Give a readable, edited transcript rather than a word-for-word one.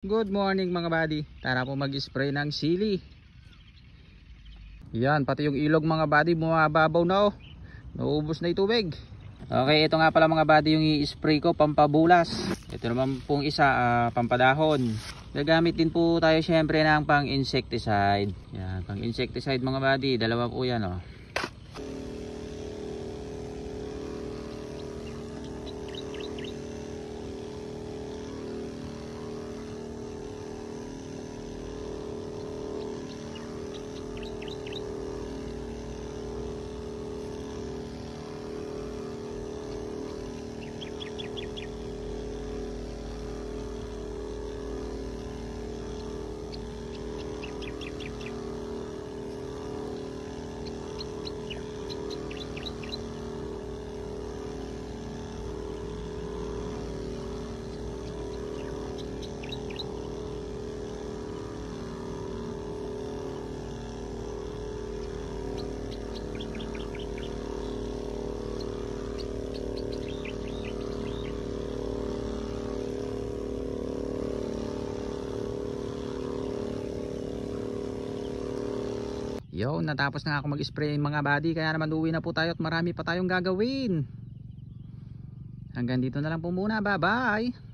Good morning mga buddy. Tara po mag-spray ng sili. Yan, pati yung ilog mga buddy bumababaw na oh. Naubos na yung tubig. Okay, ito nga pala mga buddy yung i-spray ko, pampabulas. Ito naman pong isa, pampadahon. Gagamit din po tayo syempre ng pang insecticide. Yan, pang insecticide mga buddy, dalawa po yan oh. Yo, natapos na ako mag-spray mga buddy, kaya naman uwi na po tayo at marami pa tayong gagawin. Hanggang dito na lang po muna, bye bye.